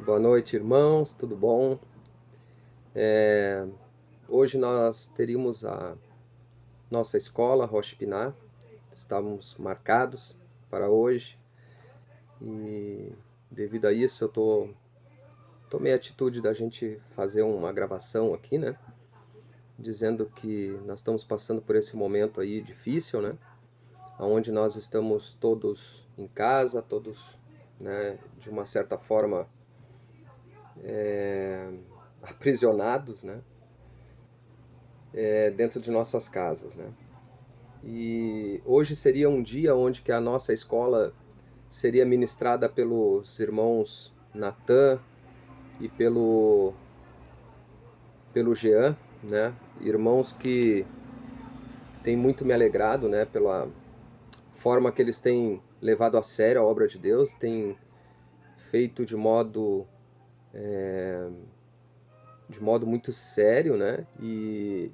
Boa noite, irmãos, tudo bom? Hoje nós teríamos a nossa escola, Rocha Pinar, estávamos marcados para hoje e devido a isso tomei a atitude da gente fazer uma gravação aqui, né? Dizendo que nós estamos passando por esse momento aí difícil, né? Onde nós estamos todos em casa, todos, né, de uma certa forma aprisionados, né? Dentro de nossas casas, né? E hoje seria um dia onde que a nossa escola seria ministrada pelos irmãos Natan e pelo Jean, né? Irmãos que têm muito me alegrado, né? Pela forma que eles têm levado a sério a obra de Deus, têm feito de modo muito sério, né? E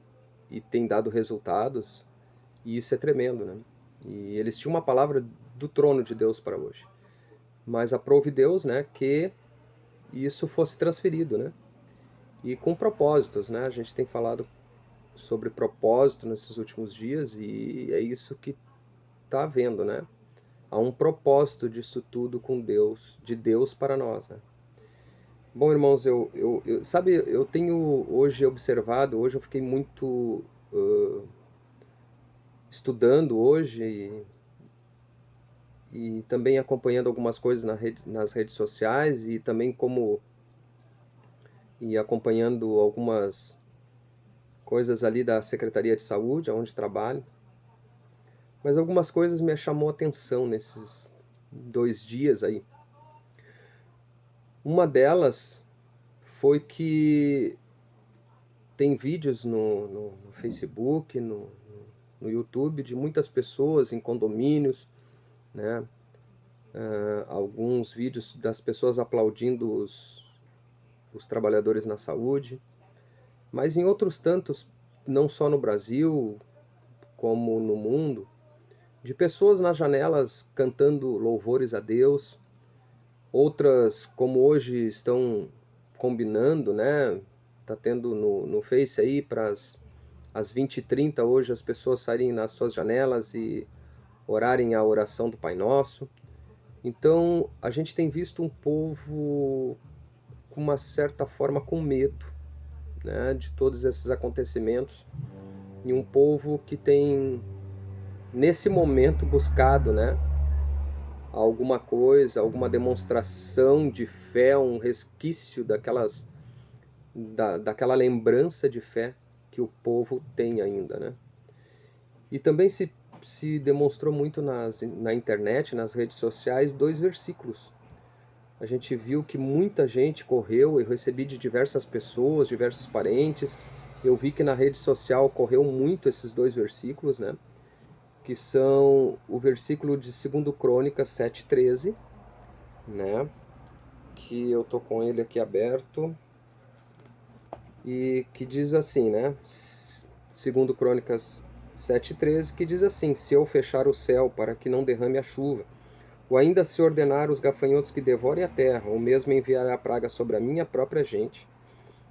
tem dado resultados. E isso é tremendo, né? E eles tinham uma palavra do trono de Deus para hoje. Mas aprove Deus, né, que isso fosse transferido, né? E com propósitos, né? A gente tem falado sobre propósito nesses últimos dias e é isso que está havendo, né? Há um propósito disso tudo com Deus, de Deus para nós, né? Bom, irmãos, sabe, eu tenho hoje observado, hoje eu fiquei muito estudando hoje e também acompanhando algumas coisas nas redes sociais e também e acompanhando algumas coisas ali da Secretaria de Saúde, onde trabalho. Mas algumas coisas me chamou a atenção nesses 2 dias aí. Uma delas foi que tem vídeos no Facebook, no YouTube, de muitas pessoas em condomínios, né? Alguns vídeos das pessoas aplaudindo os trabalhadores na saúde, mas em outros tantos, não só no Brasil, como no mundo, de pessoas nas janelas cantando louvores a Deus, outras, como hoje, estão combinando, né? Tá tendo no Face aí para as 20h30 hoje as pessoas saírem nas suas janelas e orarem a oração do Pai Nosso. Então, a gente tem visto um povo com uma certa forma com medo, né, de todos esses acontecimentos e um povo que tem nesse momento buscado, né, alguma coisa, alguma demonstração de fé, um resquício daquela lembrança de fé que o povo tem ainda, né? E também se demonstrou muito na internet, nas redes sociais, 2 versículos. A gente viu que muita gente correu, eu recebi de diversas pessoas, diversos parentes. Eu vi que na rede social correu muito esses 2 versículos, né? Que são o versículo de 2 Crônicas 7:13, né? Que eu tô com ele aqui aberto e que diz assim, né? Segundo Crônicas 7:13, que diz assim: se eu fechar o céu para que não derrame a chuva, ou ainda se ordenar os gafanhotos que devorem a terra, ou mesmo enviar a praga sobre a minha própria gente,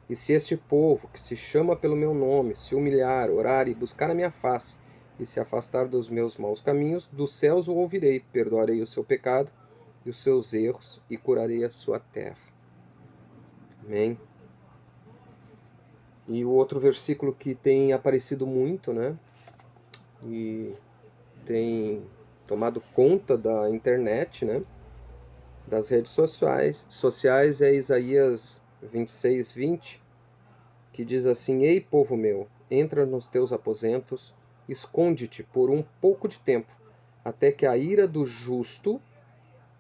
e se este povo, que se chama pelo meu nome, se humilhar, orar e buscar a minha face, e se afastar dos meus maus caminhos, dos céus o ouvirei, perdoarei o seu pecado e os seus erros, e curarei a sua terra. Amém? E o outro versículo que tem aparecido muito, né? E tem tomado conta da internet, né? Das redes sociais é Isaías 26:20, que diz assim: Ei, povo meu, entra nos teus aposentos, esconde-te por um pouco de tempo, até que a ira do justo,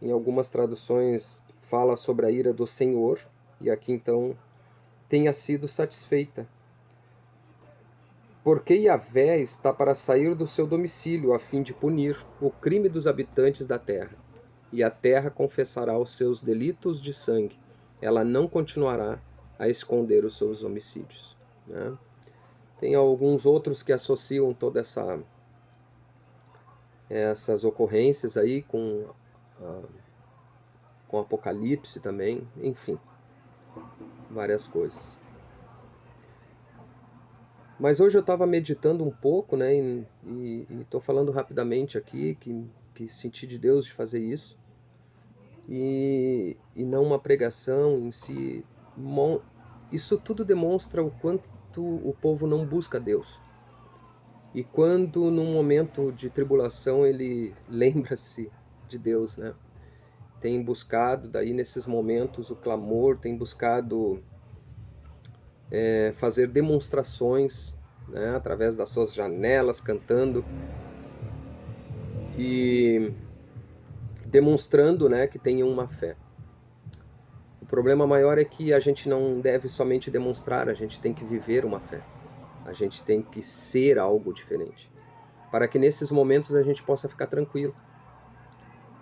em algumas traduções fala sobre a ira do Senhor, e aqui então tenha sido satisfeita. Porque Yahvé está para sair do seu domicílio a fim de punir o crime dos habitantes da terra. E a terra confessará os seus delitos de sangue. Ela não continuará a esconder os seus homicídios, né? Tem alguns outros que associam todas essas ocorrências aí com Apocalipse também, enfim, várias coisas. Mas hoje eu estava meditando um pouco, né, e estou falando rapidamente aqui, que senti de Deus de fazer isso, e não uma pregação em si. Isso tudo demonstra o quanto o povo não busca Deus. E quando num momento de tribulação ele lembra-se de Deus, né? Tem buscado daí nesses momentos o clamor, tem buscado fazer demonstrações, né, através das suas janelas, cantando e demonstrando, né, que tem uma fé. O problema maior é que a gente não deve somente demonstrar, a gente tem que viver uma fé. A gente tem que ser algo diferente, para que nesses momentos a gente possa ficar tranquilo.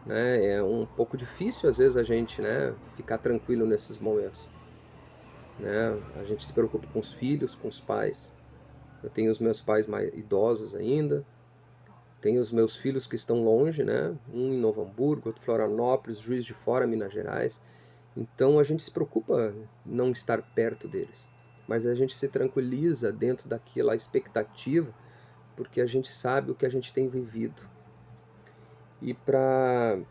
Né? É um pouco difícil às vezes a gente, né, ficar tranquilo nesses momentos. Né? A gente se preocupa com os filhos, com os pais. Eu tenho os meus pais mais idosos ainda. Tenho os meus filhos que estão longe, né? Um em Novo Hamburgo, outro em Florianópolis, Juiz de Fora, Minas Gerais. Então a gente se preocupa não estar perto deles. Mas a gente se tranquiliza dentro daquela expectativa, porque a gente sabe o que a gente tem vivido. E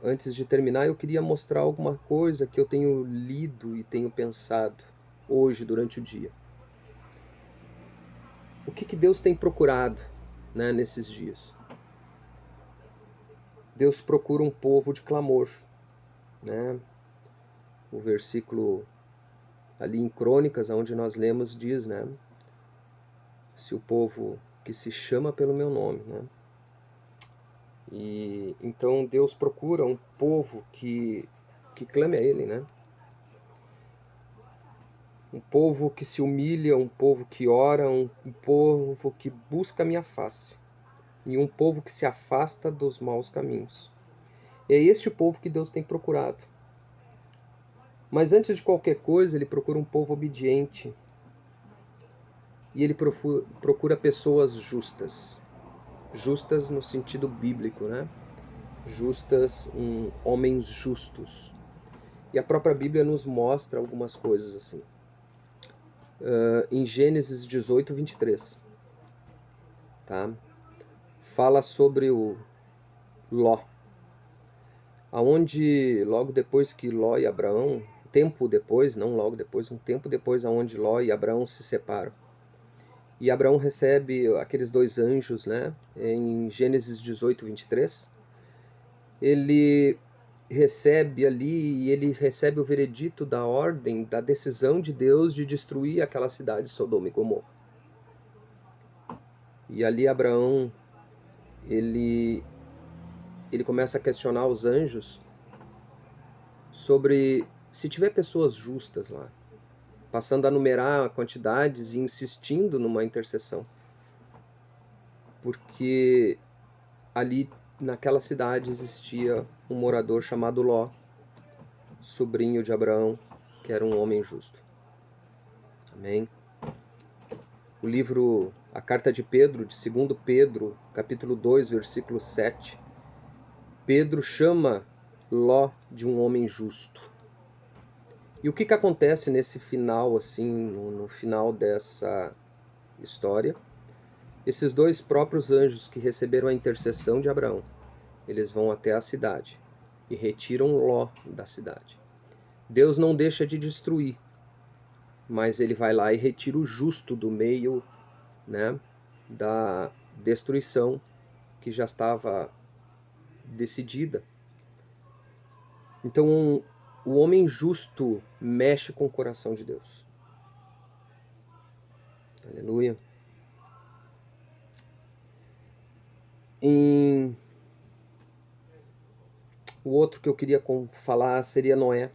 antes de terminar, eu queria mostrar alguma coisa que eu tenho lido e tenho pensado hoje durante o dia. O que Deus tem procurado, né, nesses dias? Deus procura um povo de clamor, né? O versículo ali em Crônicas, onde nós lemos, diz, né? Se o povo que se chama pelo meu nome, né? E então Deus procura um povo que clame a Ele, né? Um povo que se humilha, um povo que ora, um povo que busca a minha face, e um povo que se afasta dos maus caminhos. É este o povo que Deus tem procurado. Mas antes de qualquer coisa, Ele procura um povo obediente, e Ele procura pessoas justas. Justas no sentido bíblico, né? Justas, homens justos. E a própria Bíblia nos mostra algumas coisas assim. Em Gênesis 18, 23. Tá? Fala sobre o Ló. Aonde logo depois que Ló e Abraão, tempo depois, não logo depois, um tempo depois, aonde Ló e Abraão se separam. E Abraão recebe aqueles dois anjos, né? Em Gênesis 18, 23. Ele recebe ali, e ele recebe o veredito da ordem, da decisão de Deus de destruir aquela cidade, Sodoma e Gomorra. E ali Abraão, ele começa a questionar os anjos sobre se tiver pessoas justas lá, passando a numerar quantidades e insistindo numa intercessão. Porque ali naquela cidade existia um morador chamado Ló, sobrinho de Abraão, que era um homem justo. Amém? O livro, a carta de Pedro, de 2 Pedro, capítulo 2, versículo 7, Pedro chama Ló de um homem justo. E o que acontece nesse final, assim, no final dessa história? Esses dois próprios anjos que receberam a intercessão de Abraão, eles vão até a cidade e retiram Ló da cidade. Deus não deixa de destruir, mas ele vai lá e retira o justo do meio, né, da destruição que já estava decidida. Então, o homem justo mexe com o coração de Deus. Aleluia. O outro que eu queria falar seria Noé.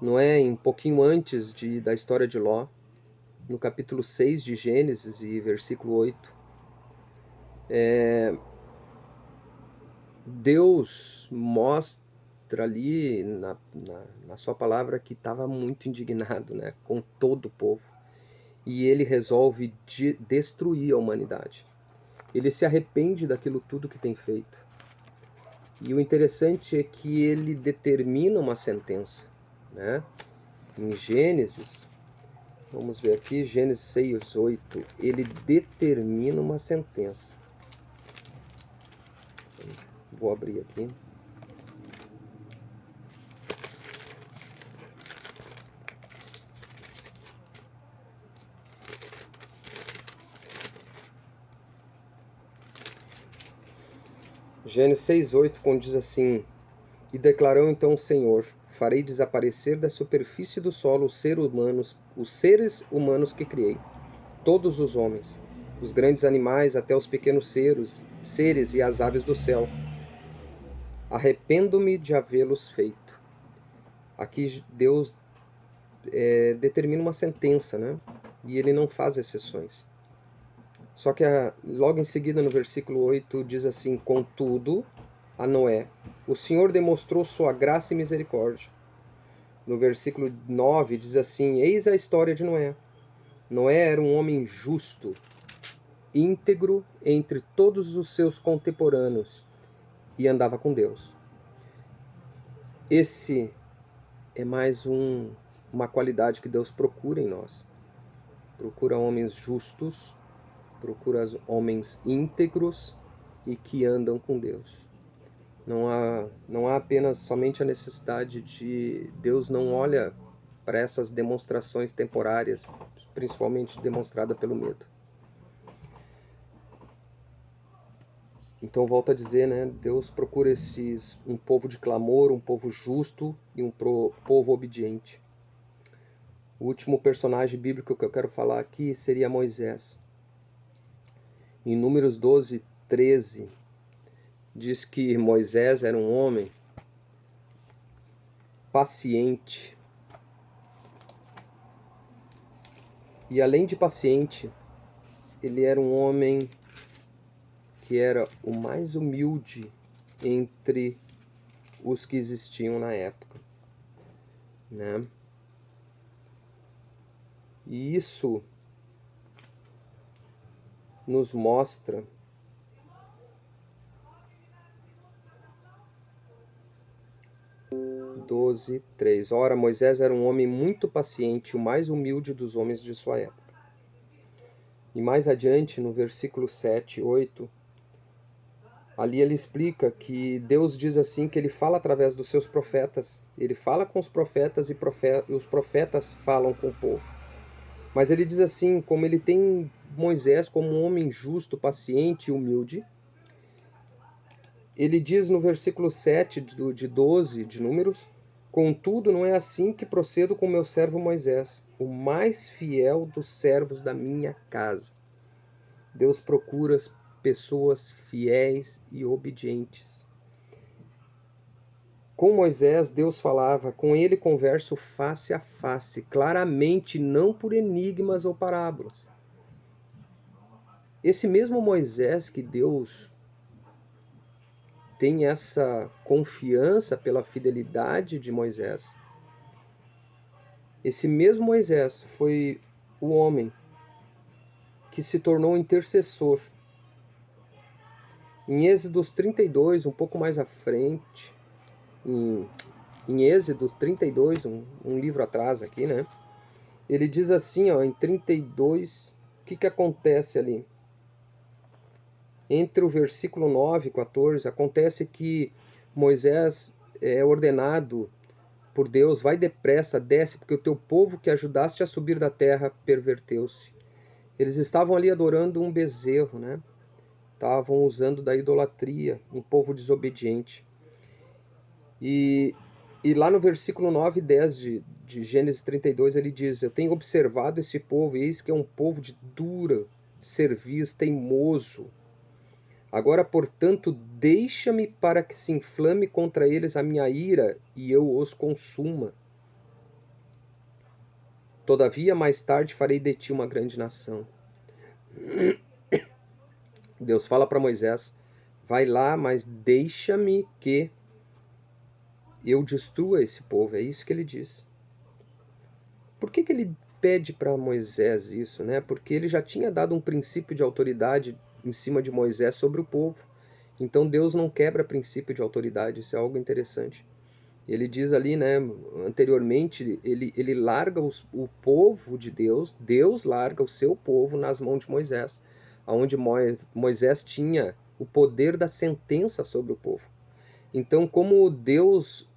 Noé, um pouquinho antes da história de Ló, no capítulo 6 de Gênesis e versículo 8, Deus mostra ali na sua palavra que estava muito indignado, né, com todo o povo. E ele resolve destruir a humanidade. Ele se arrepende daquilo tudo que tem feito. E o interessante é que ele determina uma sentença, né? Em Gênesis, vamos ver aqui, Gênesis 6:8, ele determina uma sentença. Vou abrir aqui. Gênesis 6:8, quando diz assim: E declarou então o Senhor: Farei desaparecer da superfície do solo os seres humanos que criei, todos os homens, os grandes animais até os pequenos seres e as aves do céu. Arrependo-me de havê-los feito. Aqui Deus determina uma sentença, né? E ele não faz exceções. Só que logo em seguida, no versículo 8, diz assim: Contudo, a Noé, o Senhor demonstrou sua graça e misericórdia. No versículo 9 diz assim: Eis a história de Noé. Noé era um homem justo, íntegro entre todos os seus contemporâneos e andava com Deus. Esse é mais uma qualidade que Deus procura em nós. Procura homens justos, procura homens íntegros e que andam com Deus. Não há apenas somente a necessidade de... Deus não olha para essas demonstrações temporárias, principalmente demonstrada pelo medo. Então volto a dizer, né? Deus procura um povo de clamor, um povo justo e um povo obediente. O último personagem bíblico que eu quero falar aqui seria Moisés. Em Números 12:13, diz que Moisés era um homem paciente. E além de paciente, ele era um homem que era o mais humilde entre os que existiam na época, né? E isso nos mostra Doze, 3. Ora, Moisés era um homem muito paciente, o mais humilde dos homens de sua época. E mais adiante, no versículo 7, 8, ali ele explica que Deus diz assim que ele fala através dos seus profetas. Ele fala com os profetas e os profetas falam com o povo. Mas ele diz assim, como ele tem Moisés como um homem justo, paciente e humilde, ele diz no versículo 7 de 12 de Números: Contudo, não é assim que procedo com meu servo Moisés, o mais fiel dos servos da minha casa. Deus procura pessoas fiéis e obedientes. Com Moisés, Deus falava, com ele converso face a face, claramente, não por enigmas ou parábolas. Esse mesmo Moisés que Deus tem essa confiança pela fidelidade de Moisés, esse mesmo Moisés foi o homem que se tornou intercessor. Em Êxodo 32, um pouco mais à frente, em Êxodo 32, um livro atrás aqui, né? Ele diz assim, ó, em 32, o que acontece ali? Entre o versículo 9 e 14, acontece que Moisés é ordenado por Deus: vai depressa, desce, porque o teu povo que ajudaste a subir da terra perverteu-se. Eles estavam ali adorando um bezerro, né? Estavam usando da idolatria, um povo desobediente. E lá no versículo 9 e 10 de Gênesis 32, ele diz: Eu tenho observado esse povo, e eis que é um povo de dura cerviz, teimoso. Agora, portanto, deixa-me para que se inflame contra eles a minha ira e eu os consuma. Todavia, mais tarde farei de ti uma grande nação. Deus fala para Moisés: vai lá, mas deixa-me que eu destrua esse povo. É isso que ele diz. Por que ele pede para Moisés isso, né? Porque ele já tinha dado um princípio de autoridade em cima de Moisés sobre o povo. Então Deus não quebra princípio de autoridade, isso é algo interessante. Ele diz ali, né, anteriormente, ele larga o povo de Deus, Deus larga o seu povo nas mãos de Moisés, onde Moisés tinha o poder da sentença sobre o povo. Então, como Deus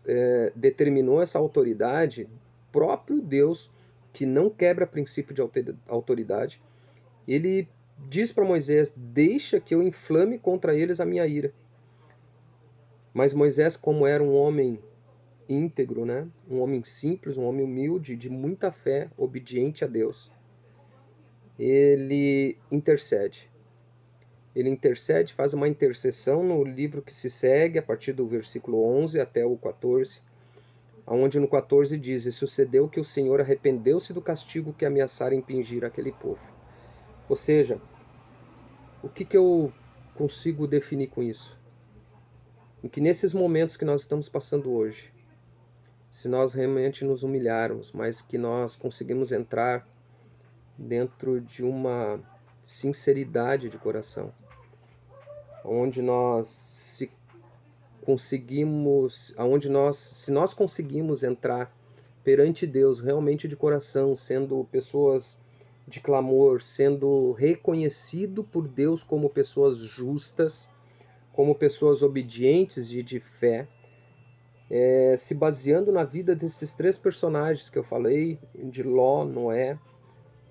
determinou essa autoridade, próprio Deus, que não quebra princípio de autoridade, ele diz para Moisés: deixa que eu inflame contra eles a minha ira. Mas Moisés, como era um homem íntegro, né? Um homem simples, um homem humilde, de muita fé, obediente a Deus, ele intercede. Ele intercede, faz uma intercessão no livro que se segue, a partir do versículo 11 até o 14, onde no 14 diz: e sucedeu que o Senhor arrependeu-se do castigo que ameaçara impingir aquele povo. Ou seja, o que eu consigo definir com isso? Em que nesses momentos que nós estamos passando hoje, se nós realmente nos humilharmos, mas que nós conseguimos entrar dentro de uma sinceridade de coração, onde nós se nós conseguimos entrar perante Deus realmente de coração, sendo pessoas de clamor, sendo reconhecido por Deus como pessoas justas, como pessoas obedientes e de fé, se baseando na vida desses três personagens que eu falei, de Ló, Noé,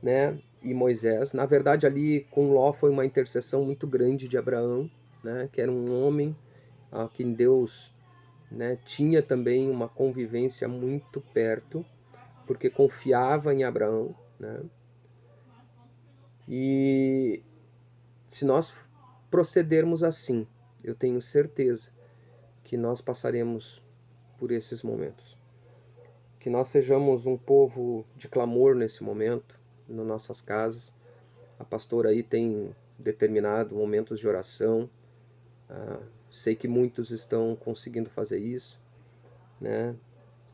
né, e Moisés. Na verdade, ali com Ló foi uma intercessão muito grande de Abraão, né, que era um homem a quem Deus, né, tinha também uma convivência muito perto, porque confiava em Abraão, né? E se nós procedermos assim, eu tenho certeza que nós passaremos por esses momentos. Que nós sejamos um povo de clamor nesse momento, nas nossas casas. A pastora aí tem determinado momentos de oração. Sei que muitos estão conseguindo fazer isso, né?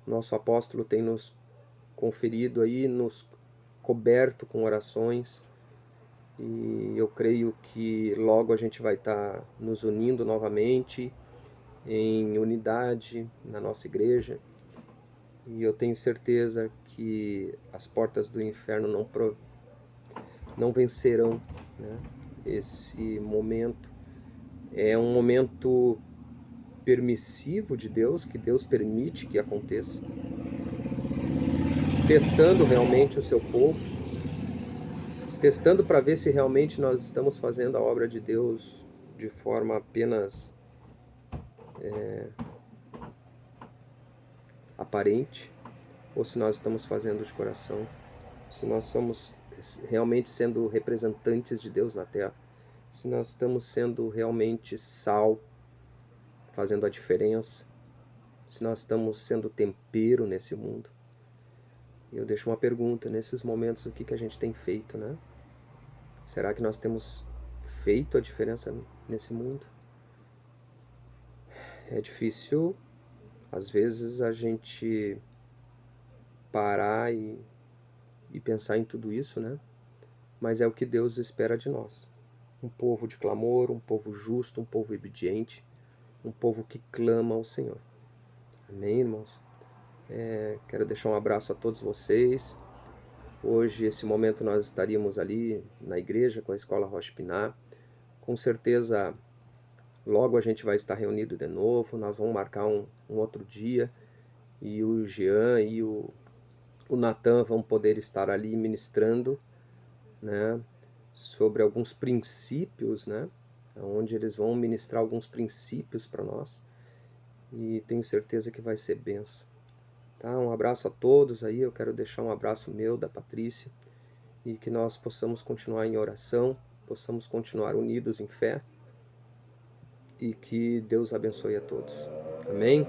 Nosso apóstolo tem nos conferido aí, nos coberto com orações. E eu creio que logo a gente vai estar nos unindo novamente em unidade na nossa igreja. E eu tenho certeza que as portas do inferno não vencerão, né, esse momento. É um momento permissivo de Deus, que Deus permite que aconteça, testando realmente o seu povo, testando para ver se realmente nós estamos fazendo a obra de Deus de forma apenas aparente, ou se nós estamos fazendo de coração, se nós somos realmente sendo representantes de Deus na terra, se nós estamos sendo realmente sal, fazendo a diferença, se nós estamos sendo tempero nesse mundo. E eu deixo uma pergunta: nesses momentos, o que a gente tem feito, né? Será que nós temos feito a diferença nesse mundo? É difícil, às vezes, a gente parar e pensar em tudo isso, né? Mas é o que Deus espera de nós. Um povo de clamor, um povo justo, um povo obediente, um povo que clama ao Senhor. Amém, irmãos? Quero deixar um abraço a todos vocês. Hoje, esse momento, nós estaríamos ali na igreja com a Escola Rocha Pinar. Com certeza, logo a gente vai estar reunido de novo. Nós vamos marcar um outro dia. E o Jean e o Natan vão poder estar ali ministrando, né, sobre alguns princípios, né, onde eles vão ministrar alguns princípios para nós. E tenho certeza que vai ser benção. Tá? Um abraço a todos aí. Eu quero deixar um abraço meu, da Patrícia, e que nós possamos continuar em oração, possamos continuar unidos em fé, e que Deus abençoe a todos. Amém?